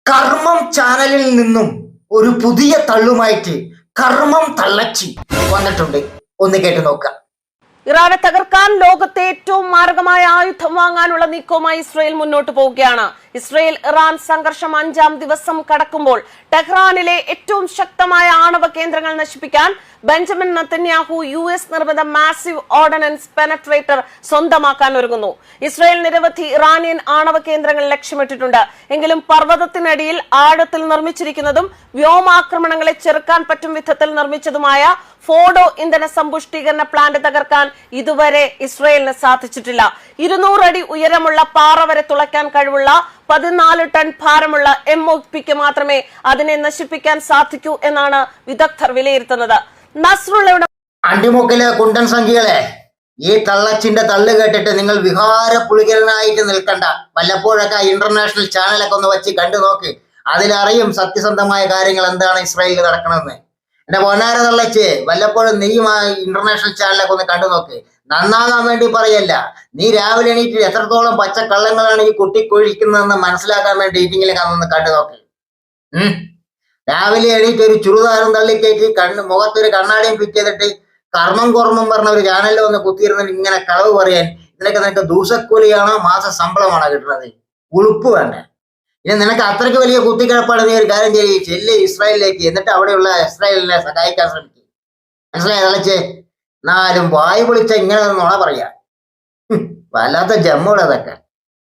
കർമ്മം ചാനലിൽ നിന്നും ഒരു പുതിയ തള്ളുമായിട്ട് കർമ്മം തള്ളച്ചി വന്നിട്ടുണ്ട്. ഒന്ന് കേട്ട് നോക്കാം. ഇറാനെ തകർക്കാൻ ലോകത്തെ ഏറ്റവും മാരകമായ ആയുധം വാങ്ങാനുള്ള നീക്കവുമായി ഇസ്രയേൽ മുന്നോട്ട് പോവുകയാണ്. ഇസ്രയേൽ ഇറാൻ സംഘർഷം 5-ാം ദിവസം കടക്കുമ്പോൾ ടെഹ്റാനിലെ ഏറ്റവും ശക്തമായ ആണവ കേന്ദ്രങ്ങൾ നശിപ്പിക്കാൻ ബെഞ്ചമിൻ നെതന്യാഹു US നിർമ്മിത മാസീവ് ഓർഡിനൻസ് പെനട്രേറ്റർ സ്വന്തമാക്കാൻ ഒരുങ്ങുന്നു. ഇസ്രയേൽ നിരവധി ഇറാനിയൻ ആണവ കേന്ദ്രങ്ങൾ ലക്ഷ്യമിട്ടിട്ടുണ്ട്. എങ്കിലും പർവ്വതത്തിനടിയിൽ ആഴത്തിൽ നിർമ്മിച്ചിരിക്കുന്നതും വ്യോമാക്രമണങ്ങളെ ചെറുക്കാൻ പറ്റും വിധത്തിൽ നിർമ്മിച്ചതുമായ ഫോഡോ ഇന്ധന സമ്പുഷ്ടീകരണ പ്ലാന്റ് തകർക്കാൻ ഇതുവരെ ഇസ്രയേലിന് സാധിച്ചിട്ടില്ല. 200 അടി ഉയരമുള്ള പാറ വരെ തുളയ്ക്കാൻ കഴിവുള്ള 14 ടൺ ഭാരമുള്ള MOPക്ക് മാത്രമേ അതിനെ നശിപ്പിക്കാൻ സാധിക്കൂ എന്നാണ് വിദഗ്ധർ വിലയിരുത്തുന്നത്. നസ്രുള്ളയുടെ അണ്ടിമുക്കിലെ കുണ്ടൻ സംഖ്യകളെ, ഈ തള്ളച്ചിന്റെ തള്ളു കേട്ടിട്ട് നിങ്ങൾ വിഹാര പുളികരനായിട്ട് നിൽക്കണ്ട. വല്ലപ്പോഴൊക്കെ ഇന്റർനാഷണൽ ചാനലൊക്കെ ഒന്ന് വെച്ച് കണ്ടു നോക്ക്. അതിലറിയും സത്യസന്ധമായ കാര്യങ്ങൾ എന്താണ് ഇസ്രായേലിൽ നടക്കണമെന്ന്. എന്റെ പൊന്നാര തള്ളച്ച്, വല്ലപ്പോഴും നീയും ആ ഇന്റർനാഷണൽ ചാനലൊക്കെ ഒന്ന് കണ്ടു നോക്ക്. നന്നാകാൻ വേണ്ടി പറയല്ല, നീ രാവിലെ എണീറ്റ് എത്രത്തോളം പച്ചക്കള്ളങ്ങളാണ് ഈ കുട്ടിക്കൊഴിക്കുന്നതെന്ന് മനസ്സിലാക്കാൻ വേണ്ടി ഇങ്ങനെ ഒന്ന് കണ്ടു നോക്ക്. രാവിലെ എണീറ്റ് ഒരു ചുറുതാരം തള്ളിക്കയറ്റി മുഖത്തൊരു കണ്ണാടിയും ഫിറ്റ് ചെയ്തിട്ട് കർമ്മം പറഞ്ഞ ഒരു ചാനലിൽ ഒന്ന് കുത്തിയിരുന്നിട്ട് ഇങ്ങനെ കളവ് പറയാൻ, ഇതിനൊക്കെ നിനക്ക് ദൂസക്കൂലിയാണോ മാസ ശമ്പളമാണോ കിട്ടുന്നത്? ഉളുപ്പ് വേണ്ടേ? ഇനി നിനക്ക് അത്രയ്ക്ക് വലിയ കുത്തിക്കിടപ്പാണ്, നീ ഒരു കാര്യം ചെയ്യും, ചെല്ല് ഇസ്രായേലിലേക്ക്, എന്നിട്ട് അവിടെയുള്ള ഇസ്രായേലിനെ സഹായിക്കാൻ ശ്രമിക്കും. മനസ്സിലായി തളച്ച്? എന്നാലും വായു പൊളിച്ച ഇങ്ങനെ നുണ പറയാ. വല്ലാത്ത ജമ്മുടെ അതൊക്കെ.